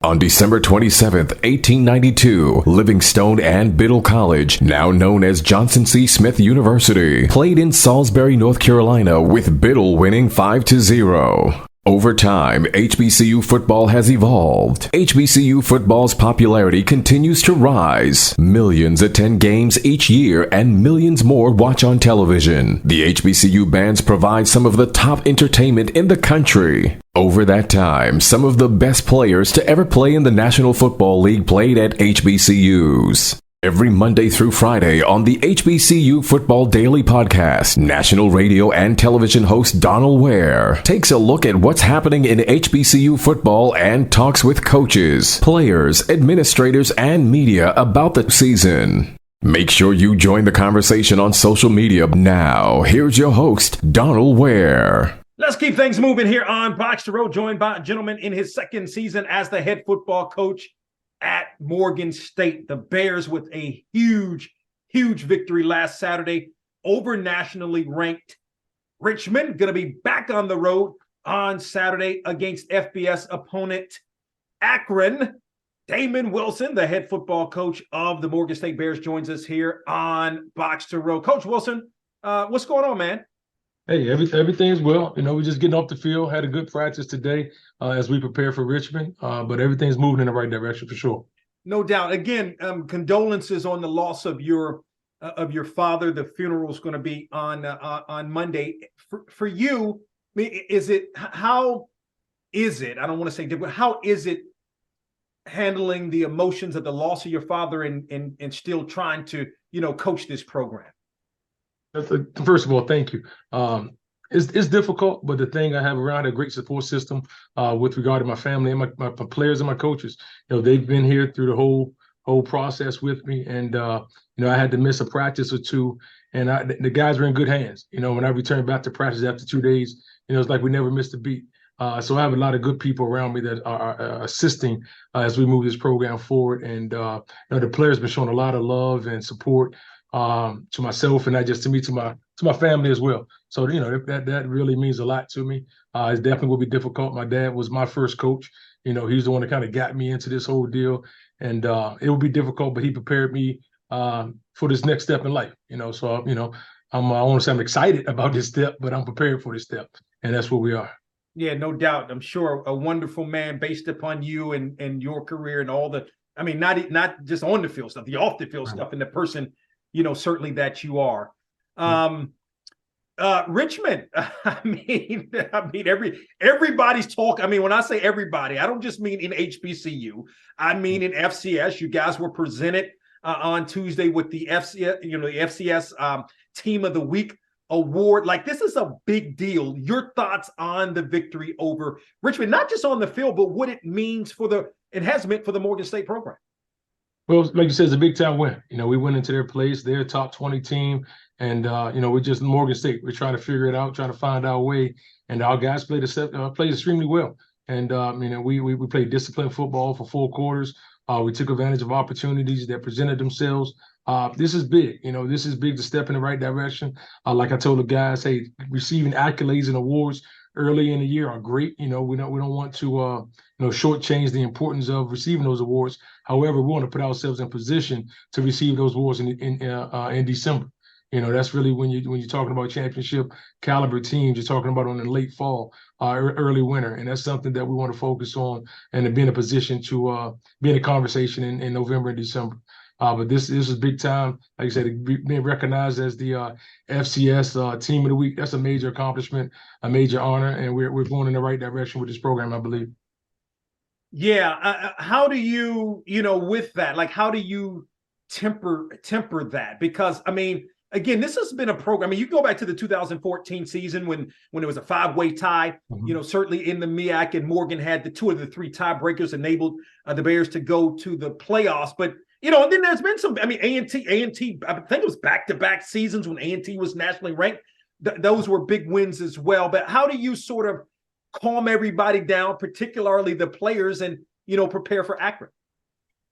On December 27, 1892, Livingstone and Biddle College, now known as Johnson C. Smith University, played in Salisbury, North Carolina, with Biddle winning 5-0. Over time, HBCU football has evolved. HBCU football's popularity continues to rise. Millions attend games each year and millions more watch on television. The HBCU bands provide some of the top entertainment in the country. Over that time, some of the best players to ever play in the National Football League played at HBCUs. Every Monday through Friday on the HBCU Football Daily Podcast, national radio and television host Donal Ware takes a look at what's happening in HBCU football and talks with coaches, players, administrators, and media about the season. Make sure you join the conversation on social media now. Here's your host, Donal Ware. Let's keep things moving here on BOXTOROW, joined by a gentleman in his second season as the head football coach at Morgan State. The Bears with a huge victory last Saturday over nationally ranked Richmond. Going to be back on the road on Saturday against FBS opponent Akron. Damon Wilson, the head football coach of the Morgan State Bears, joins us here on BOXTOROW. Coach Wilson, what's going on, man? Hey, everything's well. We're just getting off the field. Had a good practice today as we prepare for Richmond, but everything's moving in the right direction for sure. No doubt. Again, condolences on the loss of your father. The funeral is going to be on Monday. For you, I mean, how is it? I don't want to say different. How is it handling the emotions of the loss of your father and still trying to coach this program? First of all, thank you. It's difficult, but the thing I have around a great support system with regard to my family and my players and my coaches. They've been here through the whole process with me, and I had to miss a practice or two, and the guys were in good hands. When I returned back to practice after 2 days, it's like we never missed a beat. So I have a lot of good people around me that are assisting as we move this program forward, and the players have been showing a lot of love and support to myself, and not just to me, to my family as well. So that really means a lot to me. It definitely will be difficult. My dad was my first coach. He's the one that kind of got me into this whole deal, and it will be difficult, but he prepared me for this next step in life. So I want to say I'm excited about this step, but I'm prepared for this step, and that's where we are. Yeah, no doubt. I'm sure a wonderful man based upon you and your career and all the. I mean, not just on the field stuff, the off the field stuff, and the person. Certainly that you are. Richmond, I mean, everybody's talk. I mean, when I say everybody, I don't just mean in HBCU. I mean in FCS. You guys were presented on Tuesday with the FCS, the FCS Team of the Week award. Like, this is a big deal. Your thoughts on the victory over Richmond, not just on the field, but what it means it has meant for the Morgan State program. Well, like you said, it's a big-time win. We went into their place, their top 20 team, and, we're just Morgan State. We're trying to figure it out, trying to find our way, and our guys played extremely well. And, we played disciplined football for 4 quarters. We took advantage of opportunities that presented themselves. This is big. This is big to step in the right direction. Like I told the guys, hey, receiving accolades and awards early in the year are great. We don't want to shortchange the importance of receiving those awards. However, we want to put ourselves in position to receive those awards in December. That's really when you're talking about championship caliber teams, you're talking about on the late fall, early winter, and that's something that we want to focus on and to be in a position to be in a conversation in November and December. But this is big time. Like I said, being recognized as the FCS Team of the Week, that's a major accomplishment, a major honor, and we're going in the right direction with this program, I believe. Yeah. How do you, with that, like, how do you temper that? Because, I mean, again, this has been a program. I mean, you go back to the 2014 season when it was a 5-way tie, certainly in the MEAC, and Morgan had the 2 of the 3 tiebreakers enabled the Bears to go to the playoffs. But, and then there's been some, I mean, A&T, I think it was back-to-back seasons when A&T was nationally ranked. Those were big wins as well. But how do you sort of calm everybody down, particularly the players, and, prepare for Akron?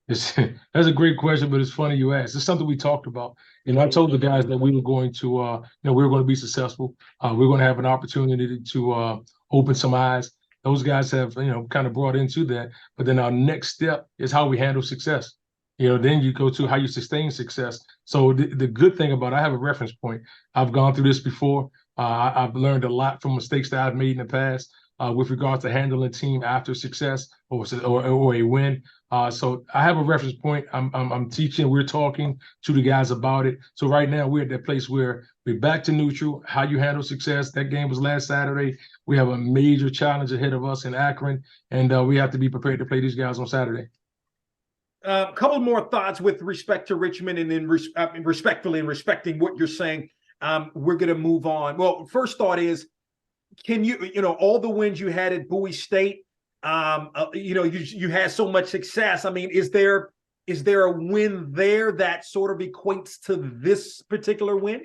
That's a great question, but it's funny you asked. It's something we talked about. I told the guys that we were going to, we were going to be successful. We we're going to have an opportunity to open some eyes those guys have, kind of brought into that. But then our next step is how we handle success. Then you go to how you sustain success. So the good thing about I have a reference point. I've gone through this before. I've learned a lot from mistakes that I've made in the past with regards to handling team after success or a win. So I have a reference point. I'm teaching. We're talking to the guys about it. So right now we're at that place where we're back to neutral. How you handle success. That game was last Saturday. We have a major challenge ahead of us in Akron, and we have to be prepared to play these guys on Saturday. A couple more thoughts with respect to Richmond, and then respectfully and respecting what you're saying. We're going to move on. Well, first thought is, can you all the wins you had at Bowie State, you had so much success. I mean, is there a win there that sort of equates to this particular win?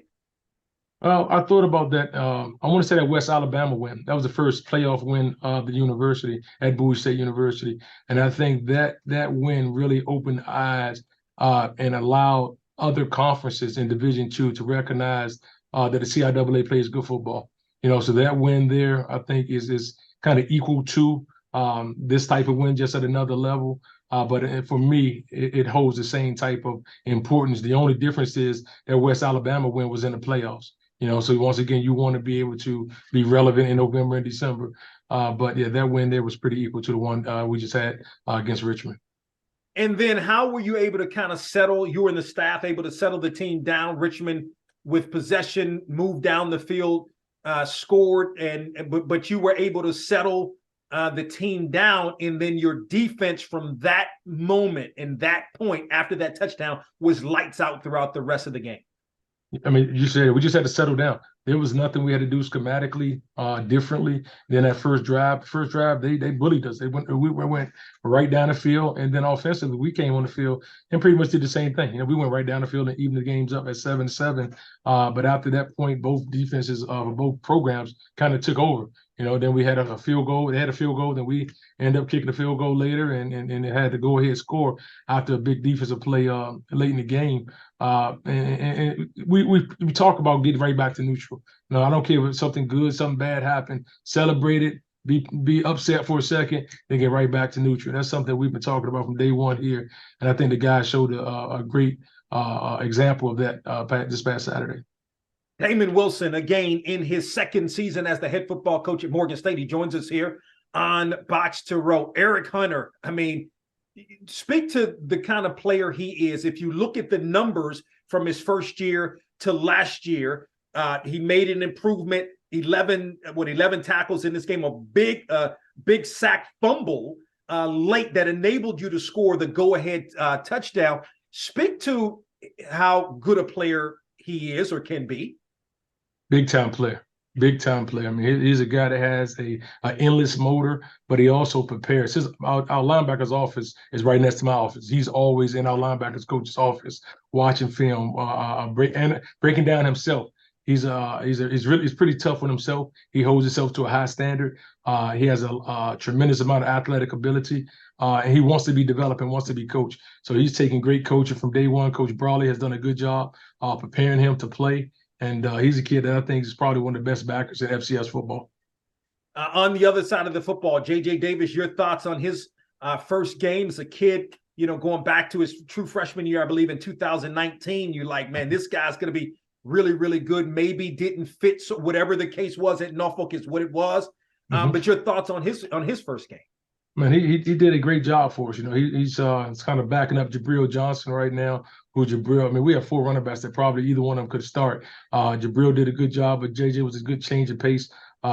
Well, I thought about that. I want to say that West Alabama win. That was the first playoff win of the university at Bowie State University. And I think that win really opened eyes and allowed other conferences in Division II to recognize that the CIAA plays good football. So that win there, I think, is kind of equal to this type of win, just at another level. But for me, it holds the same type of importance. The only difference is that West Alabama win was in the playoffs. So once again, you want to be able to be relevant in November and December. But yeah, that win there was pretty equal to the one we just had against Richmond. And then how were you able to kind of settle, you and the staff able to settle the team down? Richmond with possession, moved down the field, scored, but you were able to settle the team down, and then your defense from that moment and that point after that touchdown was lights out throughout the rest of the game. I mean, you said we just had to settle down. There was nothing we had to do schematically differently than that first drive. First drive, they bullied us. We went right down the field, and then offensively, we came on the field and pretty much did the same thing. We went right down the field and evened the games up at 7-7. But after that point, both defenses of both programs kind of took over. Then we had a field goal. They had a field goal. Then we ended up kicking a field goal later, and it had to go ahead score after a big defensive play late in the game. And we talk about getting right back to neutral. I don't care if something good, something bad happened. Celebrate it. Be upset for a second, then get right back to neutral. That's something we've been talking about from day one here, and I think the guys showed a great example of that this past Saturday. Damon Wilson, again, in his second season as the head football coach at Morgan State. He joins us here on BOXTOROW. Eric Hunter, I mean, speak to the kind of player he is. If you look at the numbers from his first year to last year, he made an improvement, 11 tackles in this game, a big sack fumble late that enabled you to score the go-ahead touchdown. Speak to how good a player he is or can be. Big time player. I mean, he's a guy that has an endless motor, but he also prepares. Our linebacker's office is right next to my office. He's always in our linebackers coach's office watching film, breaking down himself. He's pretty tough on himself. He holds himself to a high standard. He has a tremendous amount of athletic ability, and he wants to be developed and wants to be coached. So he's taking great coaching from day one. Coach Brawley has done a good job preparing him to play. And he's a kid that I think is probably one of the best backers in FCS football. On the other side of the football, J.J. Davis, your thoughts on his first game as a kid, going back to his true freshman year, I believe in 2019, you're like, man, this guy's going to be really, really good. Maybe didn't fit, so whatever the case was at Norfolk is what it was. But your thoughts on his first game? Man, he did a great job for us. He's kind of backing up Jabril Johnson right now. We have 4 running backs that probably either one of them could start. Jabril did a good job, but JJ was a good change of pace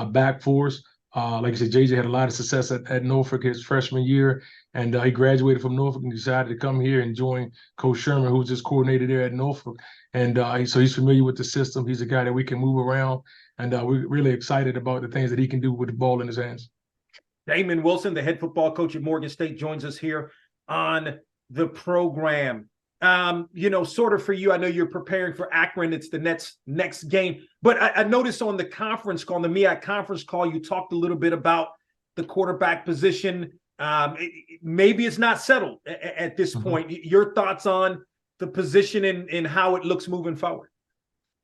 back for us. Like I said, JJ had a lot of success at Norfolk his freshman year, and he graduated from Norfolk and decided to come here and join Coach Sherman, who was his coordinator there at Norfolk. And so he's familiar with the system. He's a guy that we can move around, and we're really excited about the things that he can do with the ball in his hands. Damon Wilson, the head football coach at Morgan State, joins us here on the program. Sort of for you, I know you're preparing for Akron. It's the next game. But I noticed on the conference call, on the MEAC conference call, you talked a little bit about the quarterback position. Maybe it's not settled at this point. Your thoughts on the position and how it looks moving forward?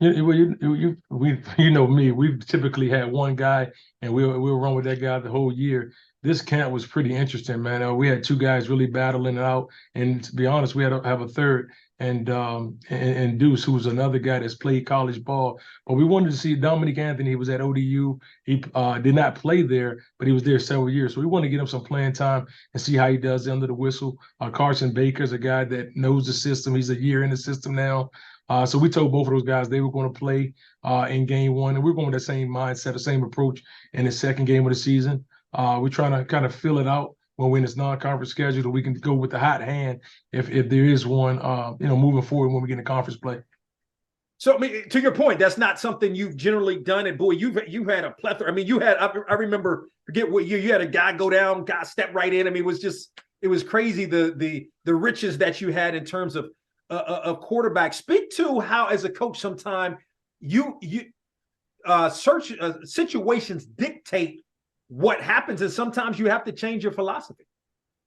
You know me. We've typically had one guy, and we'll run with that guy the whole year. This camp was pretty interesting, man. We had two guys really battling it out, and to be honest, we had to have a third, and Deuce, who's another guy that's played college ball. But we wanted to see Dominic Anthony. He was at ODU. He did not play there, but he was there several years. So we want to get him some playing time and see how he does under the whistle. Carson Baker's a guy that knows the system. He's a year in the system now. So we told both of those guys they were going to play in game one, and we're going with the same mindset, the same approach in the second game of the season. We're trying to kind of fill it out when we're in this non-conference schedule, that we can go with the hot hand if there is one, moving forward when we get in conference play. So, I mean, to your point, that's not something you've generally done. And boy, you've had a plethora. I mean, I remember, forget what year, you had a guy go down, guy step right in. I mean, it was crazy the riches that you had in terms of a quarterback. Speak to how, as a coach, sometime situations dictate what happens, and sometimes you have to change your philosophy.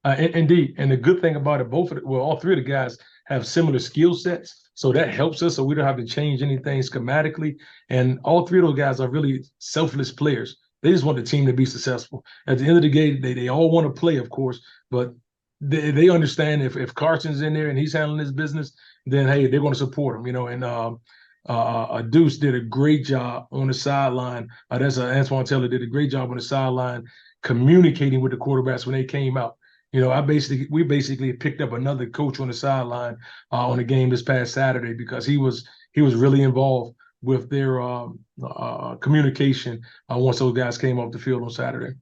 Indeed, and the good thing about it, all three of the guys have similar skill sets, so that helps us. So we don't have to change anything schematically, and all three of those guys are really selfless players. They just want the team to be successful. At the end of the day, they all want to play, of course, but they understand if Carson's in there and he's handling his business, then hey, they're going to support him, And Deuce did a great job on the sideline. Antoine Taylor did a great job on the sideline communicating with the quarterbacks when they came out. We basically picked up another coach on the sideline on the game this past Saturday, because he was really involved with their communication once those guys came off the field on Saturday.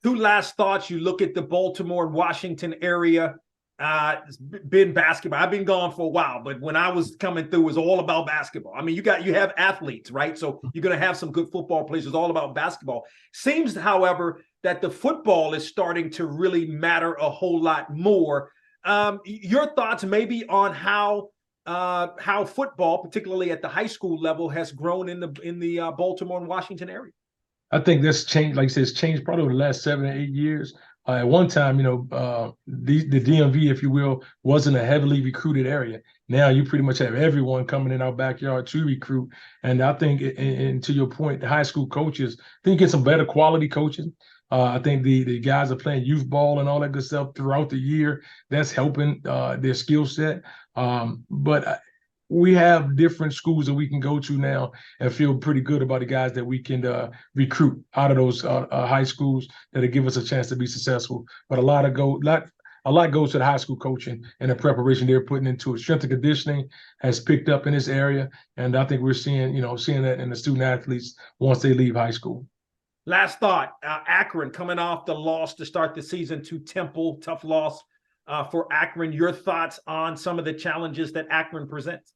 Two last thoughts. You look at the Baltimore and Washington area. It's been basketball. I've been gone for a while, but when I was coming through, it was all about basketball. I mean, you have athletes, right? So you're going to have some good football players. It's all about basketball. Seems, however, that the football is starting to really matter a whole lot more. Your thoughts maybe on how football, particularly at the high school level, has grown in the Baltimore and Washington area? I think that's changed. Like I said, it's changed probably over the last 7 or 8 years. At one time, the DMV, if you will, wasn't a heavily recruited area. Now you pretty much have everyone coming in our backyard to recruit. And I think, and to your point, the high school coaches, I think you get some better quality coaching. I think the guys are playing youth ball and all that good stuff throughout the year. That's helping their skill set. But we have different schools that we can go to now and feel pretty good about the guys that we can recruit out of those high schools that'll give us a chance to be successful. But a lot goes to the high school coaching and the preparation they're putting into it. Strength and conditioning has picked up in this area, and I think we're seeing that in the student athletes once they leave high school. Last thought, Akron coming off the loss to start the season to Temple, tough loss for Akron. Your thoughts on some of the challenges that Akron presents?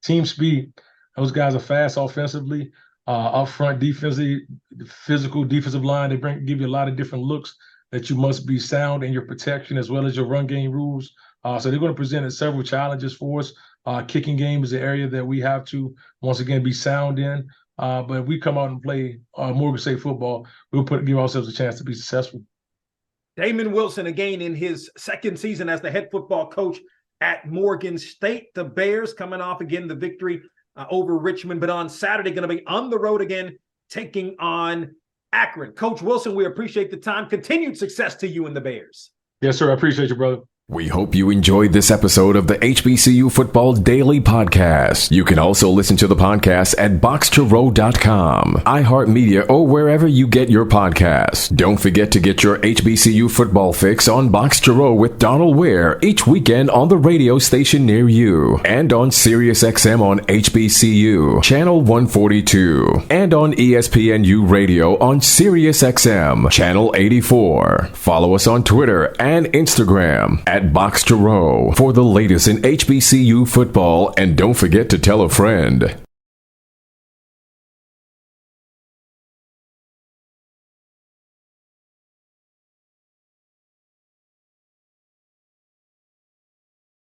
Team speed. Those guys are fast offensively, up front defensively, physical defensive line. They give you a lot of different looks that you must be sound in your protection as well as your run game rules. So they're going to present several challenges for us. Kicking game is an area that we have to, once again, be sound in. But if we come out and play Morgan State football, we'll give ourselves a chance to be successful. Damon Wilson, again, in his second season as the head football coach at Morgan State. The Bears coming off again the victory over Richmond, but on Saturday going to be on the road again, taking on Akron. Coach Wilson, we appreciate the time. Continued success to you and the Bears. Yes, sir. I appreciate you, brother. We hope you enjoyed this episode of the HBCU Football Daily Podcast. You can also listen to the podcast at BOXTOROW.com, iHeartMedia, or wherever you get your podcasts. Don't forget to get your HBCU football fix on BOXTOROW with Donal Ware each weekend on the radio station near you, and on SiriusXM on HBCU, Channel 142, and on ESPNU Radio on SiriusXM, Channel 84. Follow us on Twitter and Instagram at BOXTOROW for the latest in HBCU football, and don't forget to tell a friend.